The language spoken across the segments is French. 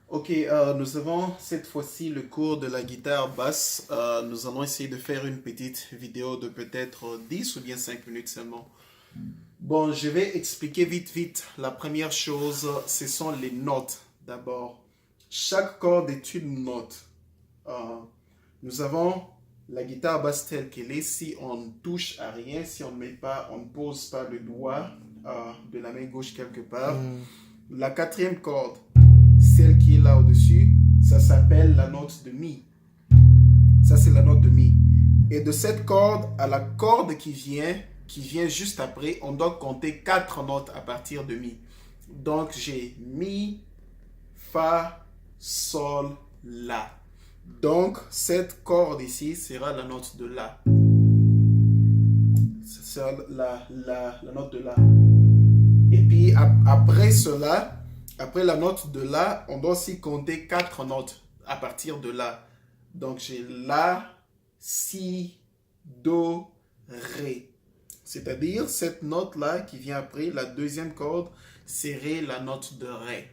Ok, nous avons cette fois-ci le cours de la guitare basse. Nous allons essayer de faire une petite vidéo de peut-être 10 ou bien 5 minutes seulement. Bon, je vais expliquer vite. La première chose, ce sont les notes d'abord. Chaque corde est une note. Nous avons la guitare basse telle qu'elle est. Si on ne touche à rien, si on ne pose pas le doigt de la main gauche quelque part. La quatrième corde, celle qui est là au-dessus, ça s'appelle la note de Mi. Ça, c'est la note de Mi. Et de cette corde à la corde qui vient juste après, on doit compter 4 notes à partir de Mi. Donc, j'ai Mi, Fa, Sol, La. Donc, cette corde ici sera la note de La. Ce sera la note de La. Et puis, après cela, après la note de La, on doit aussi compter 4 notes à partir de La. Donc, j'ai La, Si, Do, Ré. C'est-à-dire, cette note-là qui vient après, la deuxième corde, serait la note de Ré.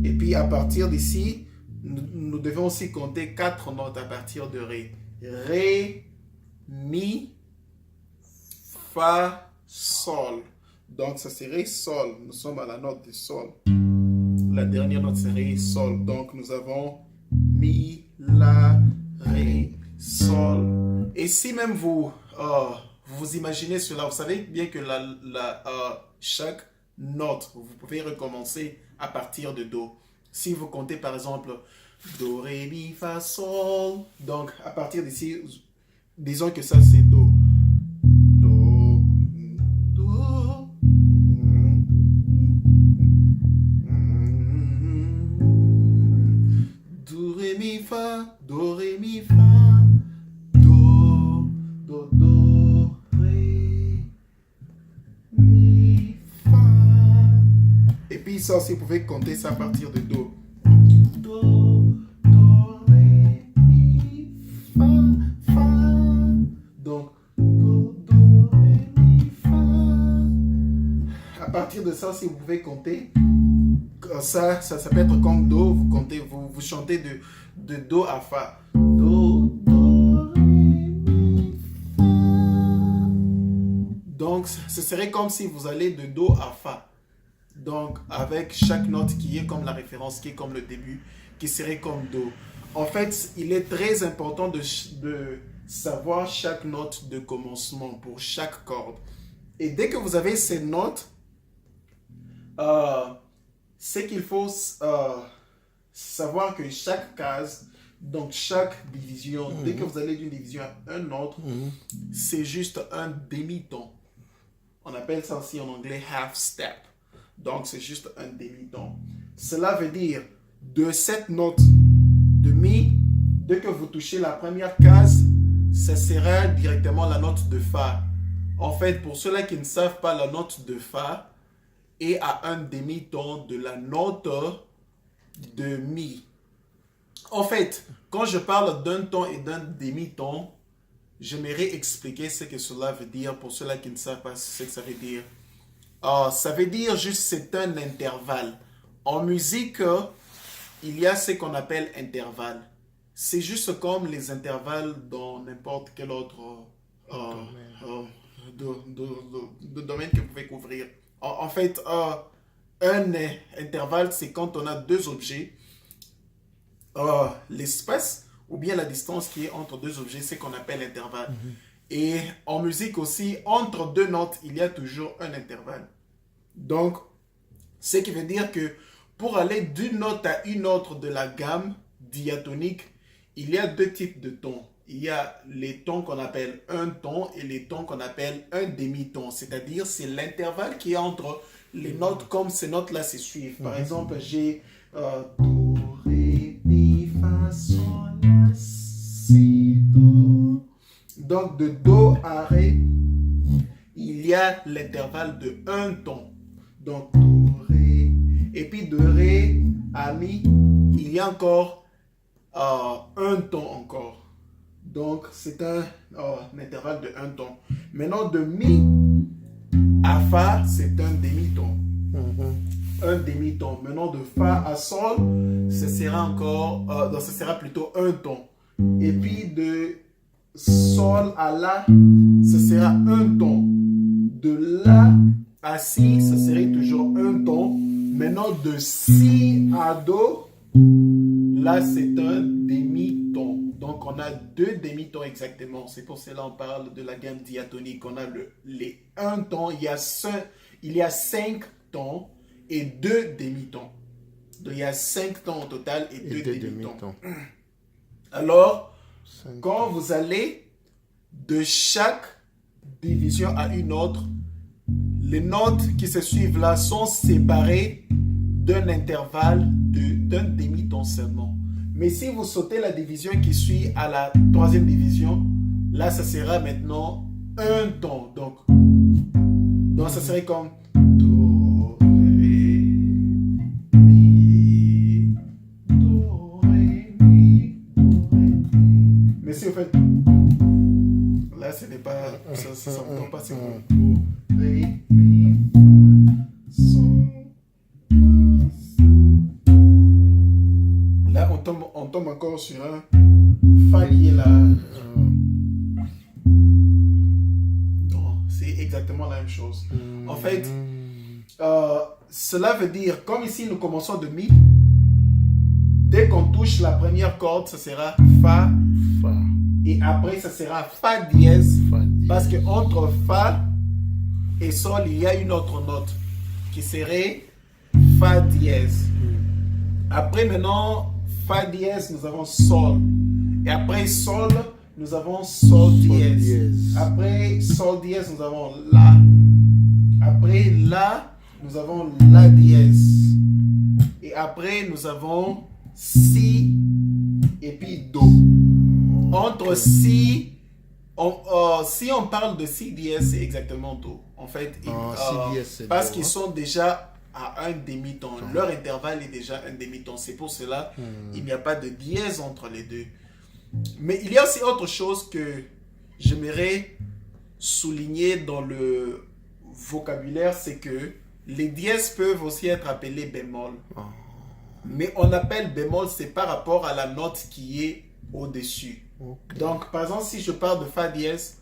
Et puis, à partir d'ici, nous devons aussi compter 4 notes à partir de Ré. Ré, Mi, Fa, Sol. Donc, ça serait Sol. Nous sommes à la note de Sol. La dernière note serait Sol. Donc, nous avons Mi, La, Ré, Sol. Et si même vous imaginez cela, vous savez bien que chaque note, vous pouvez recommencer à partir de Do. Si vous comptez par exemple Do, Ré, Mi, Fa, Sol. Donc, à partir d'ici, disons que ça c'est Do. Do, Ré, Mi, Fa, Do, Ré, Mi, Fa, Do, Do, Do, Ré, Mi, Fa. Et puis ça aussi, vous pouvez compter ça à partir de Do. Do, Do, Ré, Mi, Fa, Fa. Donc, Do, Do, Ré, Mi, Fa. À partir de ça aussi, vous pouvez compter. Ça peut être comme Do, vous chantez de Do à Fa. Do, Do, Ré, Mi, Fa. Donc, ce serait comme si vous allez de Do à Fa. Donc, avec chaque note qui est comme la référence, qui est comme le début, qui serait comme Do. En fait, il est très important de savoir chaque note de commencement pour chaque corde. Et dès que vous avez ces notes, c'est qu'il faut savoir que chaque case, donc chaque division, dès que vous allez d'une division à un autre, c'est juste un demi-ton. On appelle ça aussi en anglais half step. Donc c'est juste un demi-ton. Cela veut dire de cette note de Mi, dès que vous touchez la première case, ça sera directement la note de Fa. En fait, pour ceux-là qui ne savent pas, la note de Fa et à un demi-ton de la note de Mi. En fait, quand je parle d'un ton et d'un demi-ton, j'aimerais expliquer ce que cela veut dire pour ceux-là qui ne savent pas ce que ça veut dire. Ça veut dire juste c'est un intervalle. En musique, il y a ce qu'on appelle intervalle. C'est juste comme les intervalles dans n'importe quel autre domaine que vous pouvez couvrir. En fait, un intervalle, c'est quand on a deux objets. L'espace ou bien la distance qui est entre deux objets, c'est qu'on appelle intervalle. Et en musique aussi, entre deux notes, il y a toujours un intervalle. Donc, ce qui veut dire que pour aller d'une note à une autre de la gamme diatonique, il y a deux types de tons. Il y a les tons qu'on appelle un ton et les tons qu'on appelle un demi-ton. C'est-à-dire, c'est l'intervalle qui est entre les notes comme ces notes-là se suivent. Par exemple, j'ai Do, Ré, Mi, Fa, Sol, La, Si, Do. Donc, de Do à Ré, il y a l'intervalle de un ton. Donc, Do, Ré. Et puis, de Ré à Mi, il y a encore un ton encore. Donc, c'est un intervalle de un ton. Maintenant, de Mi à Fa, c'est un demi-ton. un demi-ton. Maintenant, de Fa à Sol, ce sera encore, donc ce sera plutôt un ton. Et puis de Sol à La, ce sera un ton. De La à Si, ce serait toujours un ton. Maintenant, de Si à Do, là, c'est un demi-ton. Donc, on a deux demi-tons exactement. C'est pour cela qu'on parle de la gamme diatonique. On a les un ton. Il y a 5 tons et 2 demi-tons. Donc, il y a 5 tons au total et 2 demi-tons. Alors, quand vous allez de chaque division à une autre, les notes qui se suivent là sont séparées d'un intervalle d'un demi-ton seulement. Mais si vous sautez la division qui suit à la troisième division, là, ça sera maintenant un ton. Donc ça serait comme Do, Ré, Mi, Do, Ré, Mi, Do, Ré, Mi. Mais si vous faites... Là, ce n'est pas... Ça ne tombe pas, c'est comme Do, Ré, Mi, Fa, Sol. Là, on tombe encore sur un Fa qui est là. Non, c'est exactement la même chose. En fait, cela veut dire, comme ici nous commençons de Mi, dès qu'on touche la première corde, ça sera Fa. Et après, ça sera Fa dièse. Parce que entre Fa et Sol, il y a une autre note qui serait Fa dièse. Après, maintenant, Fa dièse, nous avons Sol. Et après Sol, nous avons Sol dièse. Après Sol dièse, nous avons La. Après La, nous avons La dièse. Et après, nous avons Si et puis Do. Entre Si, si on parle de Si dièse, c'est exactement Do. En fait, parce qu'ils sont déjà à un demi-ton. Leur intervalle est déjà un demi-ton. C'est pour cela qu'il n'y a pas de dièse entre les deux. Mais il y a aussi autre chose que j'aimerais souligner dans le vocabulaire, c'est que les dièses peuvent aussi être appelées bémol. Mais on appelle bémol, c'est par rapport à la note qui est au-dessus. Donc, par exemple, si je parle de Fa dièse,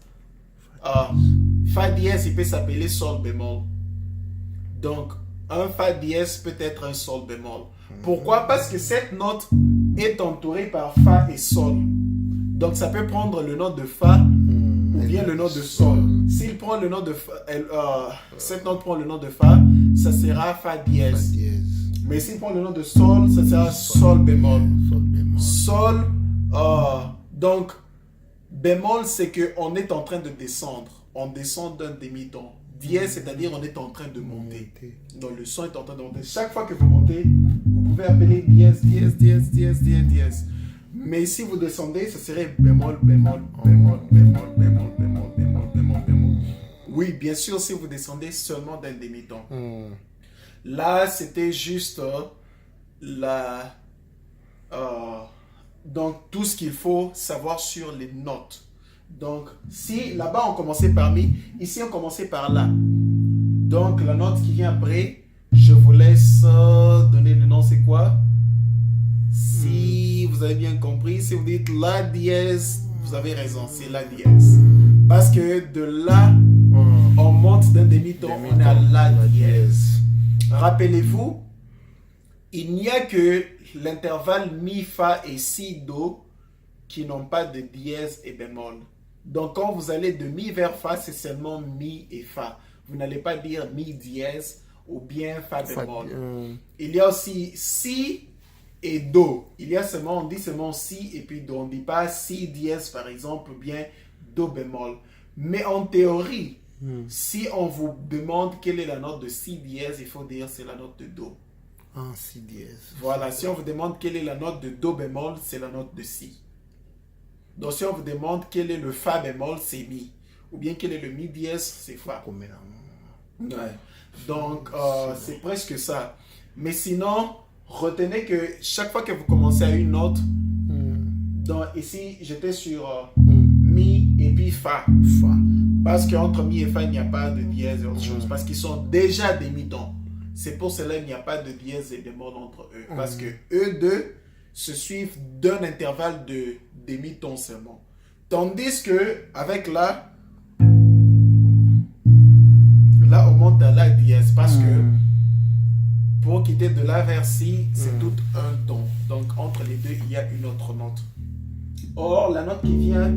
Fa dièse, il peut s'appeler Sol bémol. Donc, un Fa dièse peut être un Sol bémol. Pourquoi? Parce que cette note est entourée par Fa et Sol. Donc, ça peut prendre le nom de Fa ou bien le nom de Sol. S'il prend le nom de Fa, cette note prend le nom de Fa, ça sera Fa dièse. Mais s'il prend le nom de Sol, ça sera Sol bémol. Sol, donc, bémol, c'est qu'on est en train de descendre. On descend d'un demi-ton. Dièse, c'est-à-dire on est en train de monter. Donc le son est en train de monter. Chaque fois que vous montez, vous pouvez appeler dièse, dièse, dièse, dièse, dièse, dièse. Mais si vous descendez, ce serait bémol, bémol, bémol, bémol, bémol, bémol, bémol, bémol, bémol. Oui, bien sûr, si vous descendez seulement d'un demi-ton. Là, c'était juste donc tout ce qu'il faut savoir sur les notes. Donc, si là-bas on commençait par Mi, ici on commençait par La. Donc, la note qui vient après, je vous laisse donner le nom, c'est quoi? Si vous avez bien compris, si vous dites La dièse, vous avez raison, c'est La dièse. Parce que de La, on monte d'un demi-ton, on est à La dièse. Rappelez-vous, il n'y a que l'intervalle Mi, Fa et Si, Do qui n'ont pas de dièse et bémol. Donc, quand vous allez de Mi vers Fa, c'est seulement Mi et Fa. Vous n'allez pas dire Mi dièse ou bien Fa bémol. Il y a aussi Si et Do. Il y a seulement, on dit seulement Si et puis Do. On ne dit pas Si dièse, par exemple, ou bien Do bémol. Mais en théorie, si on vous demande quelle est la note de Si dièse, il faut dire c'est la note de Do. Si dièse. Voilà, si on vous demande quelle est la note de Do bémol, c'est la note de Si. Donc, si on vous demande quel est le Fa bémol, c'est Mi. Ou bien quel est le Mi dièse, c'est Fa. Ouais. Donc, c'est presque ça. Mais sinon, retenez que chaque fois que vous commencez à une note, donc ici, j'étais sur Mi et puis Fa. Parce qu'entre Mi et Fa, il n'y a pas de dièse et autre chose. Parce qu'ils sont déjà demi-tons. C'est pour cela qu'il n'y a pas de dièse et de bémol entre eux. Parce que eux deux se suivent d'un intervalle de demi-ton seulement. Tandis que avec la, là on monte à la dièse. Parce que pour quitter de la vers si, c'est tout un ton. Donc entre les deux, il y a une autre note. Or, la note qui vient,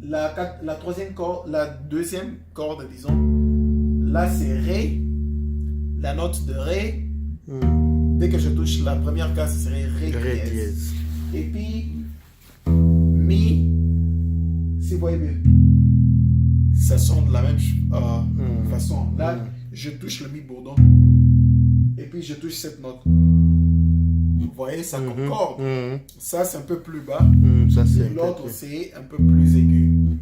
la troisième corde, la deuxième corde, disons, là c'est Ré. La note de Ré, dès que je touche la première case, ce serait Ré dièse. Et puis, Mi, si vous voyez bien, ça sonne de la même façon. Là, je touche le Mi bourdon. Et puis, je touche cette note. Vous voyez, ça concorde. Ça, c'est un peu plus bas. L'autre, c'est un peu plus aigu.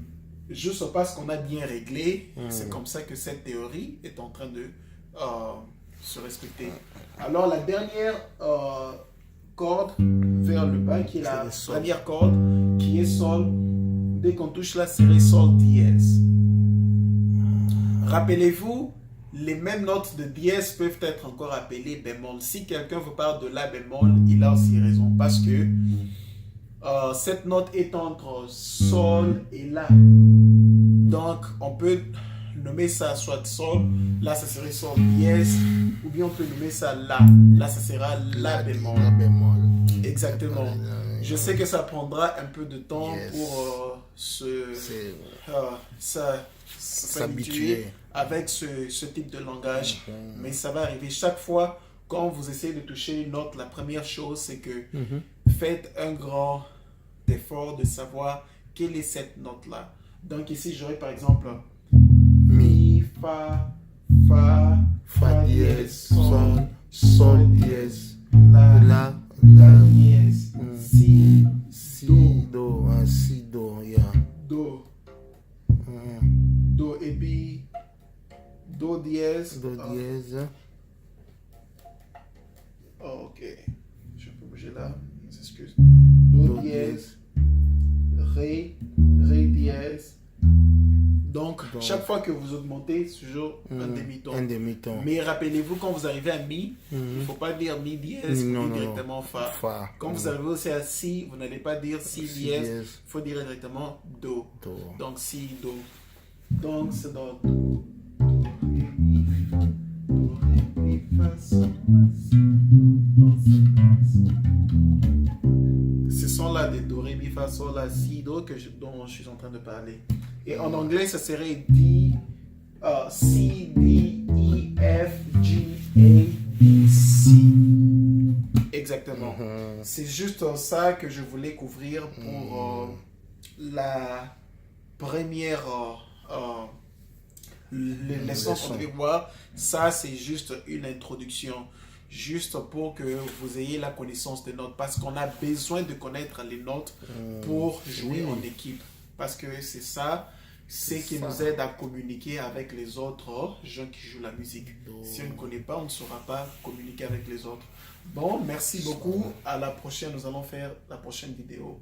Juste parce qu'on a bien réglé, c'est comme ça que cette théorie est en train de se respecter. Alors, la dernière corde vers le bas, qui est la première corde, qui est Sol. Dès qu'on touche là, c'est Sol dièse. Rappelez-vous, les mêmes notes de dièse peuvent être encore appelées bémol. Si quelqu'un vous parle de la bémol, il a aussi raison. Parce que cette note est entre Sol et La. Donc, on peut nommer ça soit Sol, là ça serait Sol dièse, ou bien on peut nommer ça La. Là, ça sera La bémol. Exactement. Je sais que ça prendra un peu de temps pour s'habituer avec ce type de langage, mais ça va arriver. Chaque fois, quand vous essayez de toucher une note, la première chose, c'est que faites un grand effort de savoir quelle est cette note-là. Donc ici, j'aurais par exemple Mi, Fa, dièse, Sol dièse, La dièse, Si, Do, Do, et puis Do dièse. Oh, ok, je peux bouger là, excuse. Do dièse, Ré dièse. Donc, chaque fois que vous augmentez, c'est toujours un demi-ton. Mais rappelez-vous, quand vous arrivez à Mi, il ne faut pas dire Mi dièse, il faut dire directement Fa. Quand vous arrivez aussi à Si, vous n'allez pas dire Si dièse, il faut dire directement Do. Donc, Si, Do. Donc, c'est dans Do, Ré, Mi, Fa, Sol, La, Si. Ce sont là des Do, Ré, Mi, Fa, Sol, La, Si, Do dont je suis en train de parler. Et en anglais, ça serait D, C, D, E, F, G, A, B, C. Exactement. C'est juste ça que je voulais couvrir pour la première leçon qu'on devait voir. Ça, c'est juste une introduction. Juste pour que vous ayez la connaissance des notes. Parce qu'on a besoin de connaître les notes pour jouer en équipe. Parce que c'est ça, c'est qui nous aide à communiquer avec les autres gens qui jouent la musique. Si on ne connaît pas, on ne saura pas communiquer avec les autres. Bon, merci beaucoup. À la prochaine, nous allons faire la prochaine vidéo.